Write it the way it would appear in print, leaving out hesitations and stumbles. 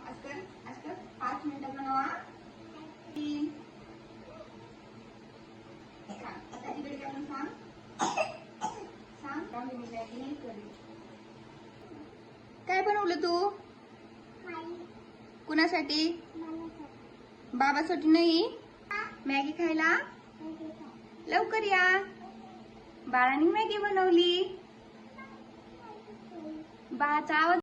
आजकर 5 मिनिटात बनवा. आता तिकडे काय म्हणून सांग का मी मॅगी नाही करी. काय बनवलं तू? कुणासाठी? बाबासाठी नाही. मॅगी खायला लवकर या. बाळाने मॅगी बनवली. बाळाचा आवाज